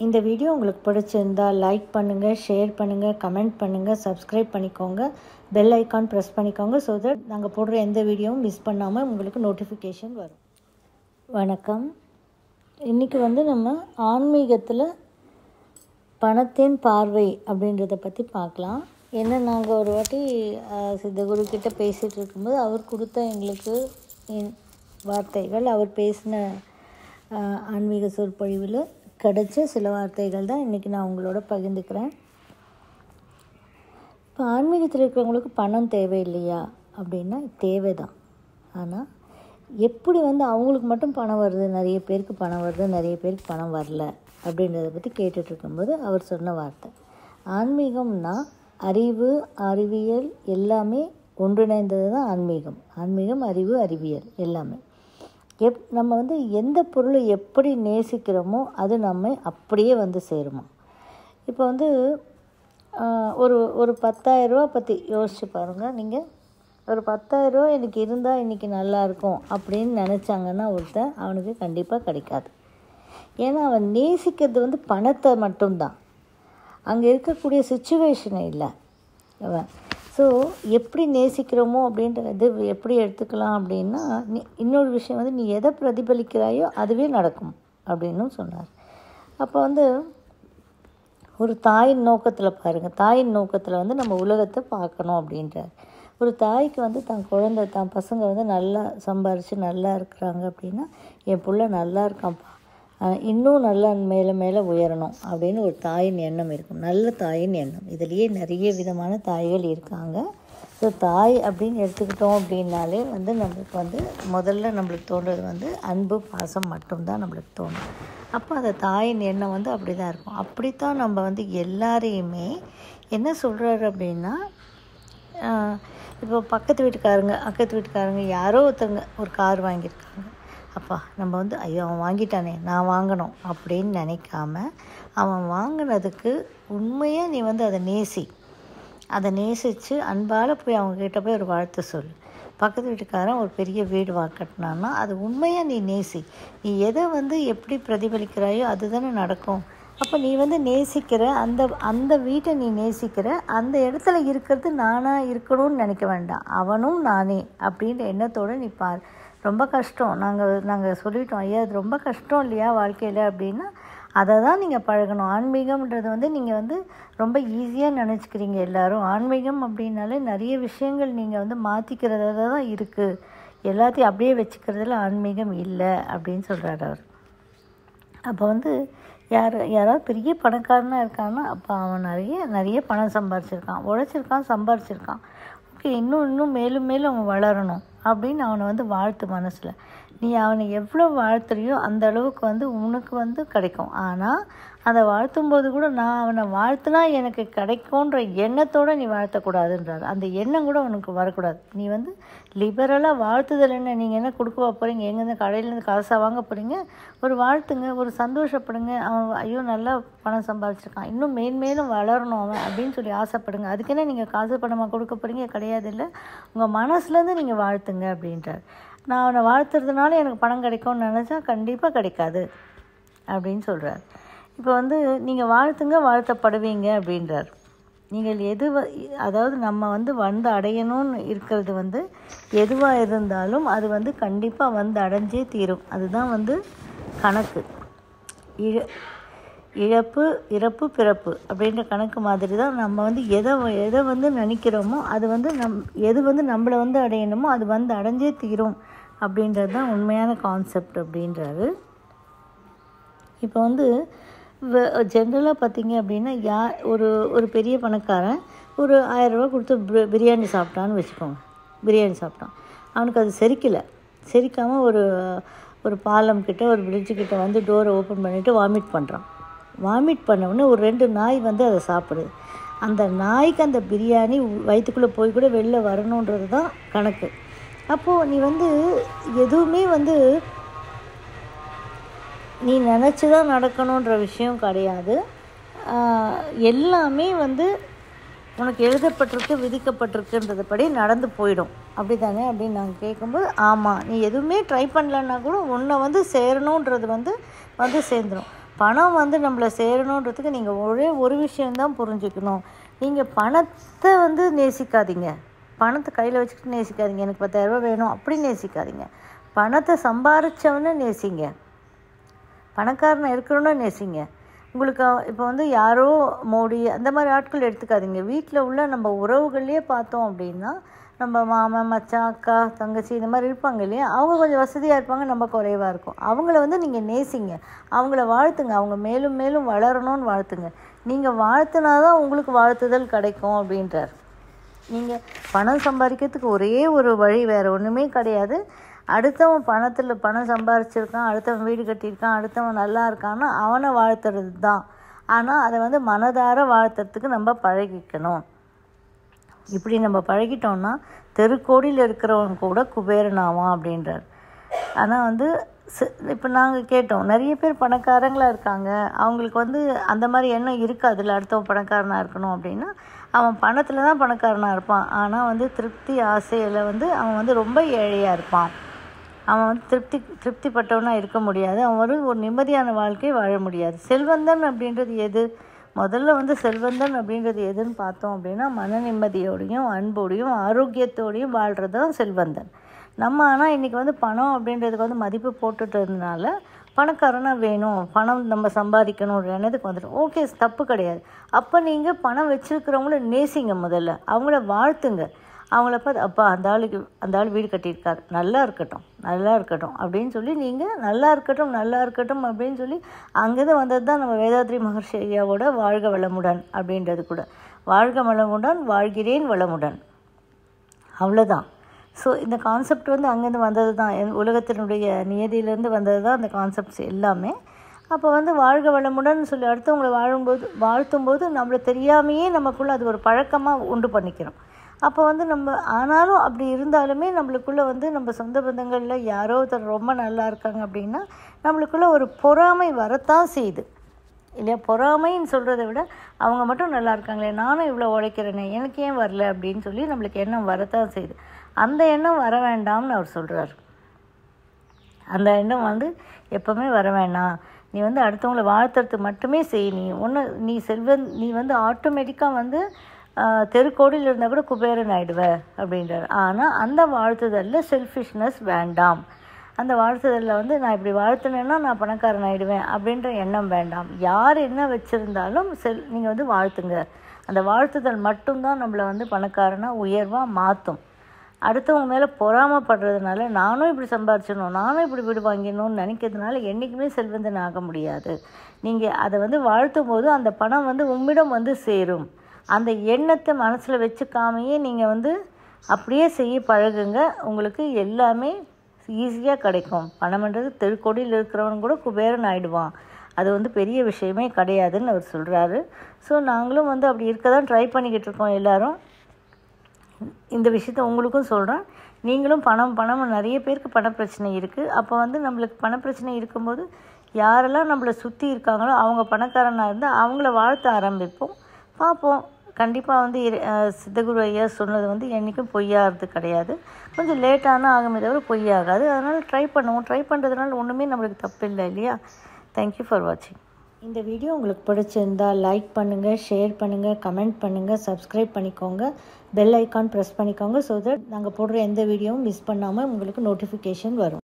இந்த வீடியோ உங்களுக்கு பிடிச்சிருந்தா லைக் பண்ணுங்கள், ஷேர் பண்ணுங்கள், கமெண்ட் பண்ணுங்கள், சப்ஸ்கிரைப் பண்ணிக்கோங்க, பெல் ஐக்கான் ப்ரெஸ் பண்ணிக்கோங்க. ஸோ தட் நாங்கள் போடுற எந்த வீடியோவும் மிஸ் பண்ணாமல் உங்களுக்கு நோட்டிஃபிகேஷன் வரும். வணக்கம். இன்றைக்கி நம்ம ஆன்மீகத்தில் பணத்தின் பார்வை அப்படின்றத பற்றி பார்க்கலாம். ஏன்னா நாங்கள் ஒரு வாட்டி சித்தகுருக்கிட்ட பேசிகிட்டு இருக்கும்போது அவர் கொடுத்த எங்களுக்கு வார்த்தைகள், அவர் பேசின ஆன்மீக சொற்பொழிவில் கிடைச்ச சில வார்த்தைகள் தான் இன்றைக்கி நான் உங்களோட பகிர்ந்துக்கிறேன். இப்போ ஆன்மீகத்தில் இருக்கிறவங்களுக்கு பணம் தேவையில்லையா அப்படின்னா தேவை தான். ஆனால் எப்படி அவங்களுக்கு மட்டும் பணம் வருது, நிறைய பேருக்கு பணம் வருது, நிறைய பேருக்கு பணம் வரல அப்படின்றத பற்றி கேட்டுட்ருக்கும்போது அவர் சொன்ன வார்த்தை, ஆன்மீகம்னா அறிவு, அறிவியல் எல்லாமே ஒன்றிணைந்தது தான் ஆன்மீகம். ஆன்மீகம், அறிவு, அறிவியல் எல்லாமே. நம்ம எந்த பொருளை எப்படி நேசிக்கிறோமோ அது நம்ம அப்படியே சேருமா. இப்போ ஒரு 10,000 பற்றி யோசிச்சு பாருங்கள். நீங்கள் ஒரு 10,000 எனக்கு இருந்தால் இன்றைக்கி நல்லாயிருக்கும் அப்படின்னு நினச்சாங்கன்னா ஒருத்தன், அவனுக்கு கண்டிப்பாக கிடைக்காது. ஏன்னா அவன் நேசிக்கிறது பணத்தை மட்டும்தான், அங்கே இருக்கக்கூடிய சுச்சுவேஷனை இல்லை அவன். ஸோ எப்படி நேசிக்கிறோமோ அப்படின்றது எப்படி எடுத்துக்கலாம் அப்படின்னா, இன்னொரு விஷயம் நீ எதை பிரதிபலிக்கிறாயோ அதுவே நடக்கும் அப்படின்னு சொன்னார். அப்போ ஒரு தாயின் நோக்கத்தில் பாருங்கள், தாயின் நோக்கத்தில் நம்ம உலகத்தை பார்க்கணும் அப்படின்றார். ஒரு தாய்க்கு தான் குழந்தை, தான் பசங்க நல்லா சம்பாரித்து நல்லா இருக்கிறாங்க அப்படின்னா, என் பிள்ளை நல்லா இருக்கான்ப்பா, இன்னும் நல்லா மேலே மேலே உயரணும் அப்படின்னு ஒரு தாயின் எண்ணம் இருக்கும், நல்ல தாயின் எண்ணம். இதுலேயே நிறைய விதமான தாய்கள் இருக்காங்க. ஸோ தாய் அப்படின்னு எடுத்துக்கிட்டோம் அப்படின்னாலே நம்மளுக்கு முதல்ல நம்மளுக்கு தோன்றது அன்பு, பாசம் மட்டும்தான் நம்மளுக்கு தோணும். அப்போ அந்த தாயின் எண்ணம் அப்படி தான் இருக்கும். அப்படித்தான் நம்ம எல்லாரையுமே என்ன சொல்கிறாரு அப்படின்னா, இப்போ பக்கத்து வீட்டுக்காரங்க யாரோ ஒருத்தங்க ஒரு கார் வாங்கியிருக்காங்க. அப்பா நம்ம ஐயோ அவன் வாங்கிட்டானே நான் வாங்கணும் அப்படின்னு நினைக்காம, அவன் வாங்கினதுக்கு உண்மையாக நீ அதை நேசி, அதை நேசித்து அன்பால் போய் அவங்கக்கிட்ட போய் ஒரு வாழ்த்து சொல். பக்கத்து வீட்டுக்காரன் ஒரு பெரிய வீடு கட்டினான்னா அது உண்மையாக நீ நேசி. நீ எதை எப்படி பிரதிபலிக்கிறாயோ அதுதானே நடக்கும். அப்போ நீ நேசிக்கிற அந்த வீட்டை நீ நேசிக்கிற அந்த இடத்துல இருக்கிறது நானாக இருக்கணும்னு நினைக்க வேண்டாம், அவனும் நானே அப்படின்ற எண்ணத்தோடு நீ பார். ரொம்ப கஷ்டம், நாங்கள் சொல்லிட்டோம், ஐயா அது ரொம்ப கஷ்டம் இல்லையா வாழ்க்கையில் அப்படின்னா, அதை தான் நீங்கள் பழகணும். ஆன்மீகம்ன்றது நீங்கள் ரொம்ப ஈஸியாக நினச்சிக்கிறீங்க எல்லோரும். ஆன்மீகம் அப்படின்னாலே நிறைய விஷயங்கள் நீங்கள் மாற்றிக்கிறதா தான் இருக்குது, எல்லாத்தையும் அப்படியே வச்சுக்கிறதுல ஆன்மீகம் இல்லை அப்படின்னு சொல்கிறார் அவர். அப்போ யாராவது பெரிய பணக்காரனாக இருக்கான்னா, அப்போ அவன் நிறைய பணம் சம்பாரிச்சிருக்கான், உழைச்சிருக்கான், சம்பாரிச்சிருக்கான். ஓகே, இன்னும் மேலும் மேலும் அவன் வளரணும் அப்படின்னு அவனை வாழ்த்து மனசில். நீ அவனை எவ்வளோ வாழ்த்துறியோ அந்த அளவுக்கு உனக்கு கிடைக்கும். ஆனால் அதை வாழ்த்தும்போது கூட நான் அவனை வாழ்த்துனா எனக்கு கிடைக்கும்ன்ற எண்ணத்தோடு நீ வாழ்த்தக்கூடாதுன்றார். அந்த எண்ணம் கூட உனக்கு வரக்கூடாது. நீ லிபரலாக வாழ்த்துதல் என்ன, நீங்கள் என்ன கொடுக்க போகிறீங்க, எங்கேருந்து கடையிலேருந்து காசாக வாங்க போகிறீங்க, ஒரு வாழ்த்துங்க, ஒரு சந்தோஷப்படுங்க. அவன் ஐயோ நல்லா பணம் சம்பாதிச்சிருக்கான், இன்னும் மேன்மேலும் வளரணும் அவன் அப்படின்னு சொல்லி ஆசைப்படுங்க. அதுக்கு என்ன நீங்கள் காசு பணமாக கொடுக்க போகிறீங்க, கிடையாது இல்லை, உங்கள் மனசுலேருந்து நீங்கள் வாழ்த்துங்க அப்படின்றார். நான் அவனை வாழ்த்துறதுனால எனக்கு பணம் கிடைக்கும்னு நினச்சா கண்டிப்பாக கிடைக்காது அப்படின்னு சொல்கிறார். இப்போ நீங்கள் வாழ்த்துங்க, வாழ்த்தப்படுவீங்க அப்படின்றார். நீங்கள் அதாவது நம்ம அடையணும்னு இருக்கிறது எதுவாக இருந்தாலும் அது கண்டிப்பாக அடைஞ்சே தீரும். அதுதான் கணக்கு. இழப்பு, இறப்பு, பிறப்பு அப்படின்ற கணக்கு மாதிரி தான் நம்ம எதை நினைக்கிறோமோ அது எது நம்மளை அடையணுமோ அது அடைஞ்சே தீரும் அப்படின்றது தான் உண்மையான கான்செப்ட் அப்படின்றாரு. இப்போ ஜென்ரலாக பார்த்திங்க அப்படின்னா, ஒரு பெரிய பணக்காரன் ஒரு 1000 ரூபா கொடுத்து பிரியாணி சாப்பிட்டான்னு வச்சுக்கோங்க. பிரியாணி சாப்பிட்டான், அவனுக்கு அது செரிக்காமல் ஒரு பாலம் கிட்ட, ஒரு பிரிட்ஜுக்கிட்ட டோரை ஓப்பன் பண்ணிவிட்டு வாமிட் பண்ணுறான். வாமிட் பண்ணவுடனே ஒரு 2 நாய் அதை சாப்பிடுது. அந்த நாய்க்கு அந்த பிரியாணி வயிற்றுக்குள்ளே போய் கூட வெளில வரணுன்றது தான் கணக்கு. அப்போது நீ எதுவுமே நீ நினச்சி தான் நடக்கணுன்ற விஷயம் கிடையாது. எல்லாமே உனக்கு எழுதப்பட்டிருக்கு, விதிக்கப்பட்டிருக்குன்றதுபடி நடந்து போயிடும். அப்படி தானே அப்படின்னு நாங்கள் கேட்கும்போது, ஆமாம், நீ எதுவுமே ட்ரை பண்ணலன்னா கூட உன்னை சேரணுன்றது சேர்ந்துடும். பணம் வந்து நம்மளை சேரணுன்றதுக்கு நீங்கள் ஒரே ஒரு விஷயந்தான் புரிஞ்சுக்கணும். நீங்கள் பணத்தை வந்து நேசிக்காதீங்க, பணத்தை கையில் வச்சுக்கிட்டு நேசிக்காதீங்க. எனக்கு 10,000 வேணும் அப்படி நேசிக்காதீங்க. பணத்தை சம்பாரித்தவனை நேசிங்க, பணக்காரனை இருக்கிறோன்னு நேசிங்க. உங்களுக்கு இப்போ வந்து யாரோ மோடி அந்த மாதிரி ஆட்கள் எடுத்துக்காதீங்க. வீட்டில் உள்ள நம்ம உறவுகள்லேயே பார்த்தோம் அப்படின்னா, நம்ம மாமன், மச்சான், அக்கா, தங்கச்சி இந்த மாதிரி இருப்பாங்க இல்லையா, அவங்க கொஞ்சம் வசதியாக இருப்பாங்க, நம்ம குறைவாக இருக்கும். அவங்கள வந்து நீங்கள் நேசிங்க, அவங்கள வாழ்த்துங்க, அவங்க மேலும் மேலும் வளரணும்னு வாழ்த்துங்க. நீங்கள் வாழ்த்துனா தான் உங்களுக்கு வாழ்த்துதல் கிடைக்கும் அப்படின்றார். நீங்கள் பணம் சம்பாதிக்கிறதுக்கு ஒரே ஒரு வழி, வேறு ஒன்றுமே கிடையாது. அடுத்தவன் பணம் சம்பாரிச்சிருக்கான், அடுத்தவன் வீடு கட்டியிருக்கான், அடுத்தவன் நல்லா இருக்கான்னா அவனை வாழ்த்துறது தான். ஆனால் அதை வந்து மனதார வாழ்த்துறதுக்கு நம்ம பழகிக்கணும். இப்படி நம்ம பழகிட்டோம்னா தெருக்கோடியில் இருக்கிறவன் கூட குபேரன் ஆவான் அப்படின்றார். ஆனால் வந்து இப்போ நாங்கள் கேட்டோம், நிறைய பேர் பணக்காரங்களாக இருக்காங்க, அவங்களுக்கு வந்து அந்த மாதிரி எண்ணம் இருக்காதுல்ல, அடுத்தவன் பணக்காரனாக இருக்கணும் அப்படின்னா. அவன் பணத்தில் தான் பணக்காரனாக இருப்பான், ஆனால் வந்து திருப்தி ஆசையில் வந்து அவன் வந்து ரொம்ப ஏழையாக இருப்பான். அவன் வந்து திருப்திப்பட்டவனாக இருக்க முடியாது, அவன் ஒரு நிம்மதியான வாழ்க்கையை வாழ முடியாது. செல்வந்தன் அப்படின்றது எது? முதல்ல வந்து செல்வந்தன் அப்படின்றது எதுன்னு பார்த்தோம் அப்படின்னா, மன நிம்மதியோடையும் அன்போடையும் ஆரோக்கியத்தோடையும் வாழ்கிறது தான் செல்வந்தன். நம்ம ஆனால் இன்றைக்கி வந்து பணம் அப்படின்றதுக்கு வந்து மதிப்பு போட்டுட்டதுனால பணக்காரனாக வேணும், பணம் நம்ம சம்பாதிக்கணும் என்னதுக்கு வந்துடும். ஓகே, தப்பு கிடையாது. அப்போ நீங்கள் பணம் வச்சுருக்கிறவங்கள நேசிங்க, முதல்ல அவங்கள வாழ்த்துங்க. அவங்கள பார்த்து அப்பா அந்த ஆள் வீடு கட்டியிருக்காரு, நல்லா இருக்கட்டும் அப்படின்னு சொல்லி நீங்கள் நல்லா இருக்கட்டும் அப்படின்னு சொல்லி அங்கேருந்து வந்தது தான் நம்ம வேதாத்ரி மகர்ஷி ஐயாவோட வாழ்க வளமுடன் அப்படின்றது கூட. வாழ்க வளமுடன், வாழ்கிறேன் வளமுடன், அவ்வளோதான். ஸோ இந்த கான்செப்ட் வந்து அங்கேருந்து வந்தது தான், உலகத்தினுடைய நியதியிலேருந்து வந்தது தான் அந்த கான்செப்ட்ஸ் எல்லாமே. அப்போ வந்து வாழ்க வளமுடன் சொல்லி அடுத்தவங்களை வாழ்த்தும்போது நம்மளை தெரியாமையே நமக்குள்ளே அது ஒரு பழக்கமாக உண்டு பண்ணிக்கிறோம். அப்போ வந்து நம்ம ஆனாலும் அப்படி இருந்தாலுமே நம்மளுக்குள்ளே வந்து நம்ம சொந்த பந்தங்களில் யாரோ ஒருத்தர் ரொம்ப நல்லா இருக்காங்க அப்படின்னா நம்மளுக்குள்ளே ஒரு பொறாமை வரத்தான் செய்யுது இல்லையா. பொறாமைன்னு சொல்கிறத விட அவங்க மட்டும் நல்லா இருக்காங்களே, நானும் இவ்வளோ உழைக்கிறேனே, எனக்கு ஏன் வரல அப்படின்னு சொல்லி நம்மளுக்கு எண்ணம் வரத்தான் செய்யுது. அந்த எண்ணம் வர வேண்டாம்னு அவர் சொல்கிறார். அந்த எண்ணம் வந்து எப்போவுமே வர வேண்டாம். நீ வந்து அடுத்தவங்களை வாழ்த்துறது மட்டுமே செய். நீ வந்து ஆட்டோமேட்டிக்காக வந்து தெருக்கோடியில் இருந்தால் கூட குபேரன் ஆகிடுவ அப்படின்றார். ஆனால் அந்த வாழ்த்துதலில் செல்ஃபிஷ்னஸ் வேண்டாம். அந்த வாழ்த்துதலில் வந்து நான் இப்படி வாழ்த்துனேன்னா நான் பணக்காரன் ஆகிடுவேன் அப்படின்ற எண்ணம் வேண்டாம். யார் என்ன வச்சுருந்தாலும் நீங்கள் வந்து வாழ்த்துங்க. அந்த வாழ்த்துதல் மட்டும்தான் நம்மளை வந்து பணக்காரனாக உயர்வாக மாற்றும். அடுத்தவங்க மேலே பொறாமப்படுறதுனால நானும் இப்படி சம்பாரிச்சிடணும், நானும் இப்படி வீடு வாங்கிடணும்னு நினைக்கிறதுனால என்றைக்குமே செல்வந்தன் ஆக முடியாது. நீங்கள் அதை வந்து வாழ்த்தும் போது அந்த பணம் வந்து உம்மிடம் வந்து சேரும். அந்த எண்ணத்தை மனசில் வச்சுக்காமையே நீங்கள் வந்து அப்படியே செய்ய பழகுங்க, உங்களுக்கு எல்லாமே ஈஸியாக கிடைக்கும். பணம்ன்றது தெருக்கோடியில் இருக்கிறவன் கூட குபேரன் ஆகிடுவான், அது வந்து பெரிய விஷயமே கிடையாதுன்னு அவர் சொல்கிறாரு. ஸோ நாங்களும் வந்து அப்படி இருக்க தான் ட்ரை பண்ணிக்கிட்டு இருக்கோம் எல்லோரும். இந்த விஷயத்த உங்களுக்கும் சொல்கிறேன். நீங்களும் பணம் நிறைய பேருக்கு பணப்பிரச்சனை இருக்குது. அப்போ வந்து நம்மளுக்கு பணப்பிரச்சனை இருக்கும்போது யாரெல்லாம் நம்மளை சுற்றி இருக்காங்களோ அவங்க பணக்காரனாக இருந்தால் அவங்கள வாழ்த்த ஆரம்பிப்போம். பார்ப்போம். கண்டிப்பாக வந்து சித்தகுரு ஐயா சொன்னது வந்து என்றைக்கும் பொய்யாகிறது கிடையாது. கொஞ்சம் லேட்டானால் ஆகுமே தவிர பொய்யாகாது. அதனால் ட்ரை பண்ணுவோம். ட்ரை பண்ணுறதுனால ஒன்றுமே நம்மளுக்கு தப்பு இல்லை இல்லையா. தேங்க்யூ ஃபார் வாட்சிங். இந்த வீடியோ உங்களுக்கு பிடிச்சிருந்தால் லைக் பண்ணுங்கள், ஷேர் பண்ணுங்கள், கமெண்ட் பண்ணுங்கள், சப்ஸ்கிரைப் பண்ணிக்கோங்க, பெல் ஐக்கான் ப்ரெஸ் பண்ணிக்கோங்க. ஸோ தட் நாங்கள் போடுற எந்த வீடியோவும் மிஸ் பண்ணாமல் உங்களுக்கு நோட்டிஃபிகேஷன் வரும்.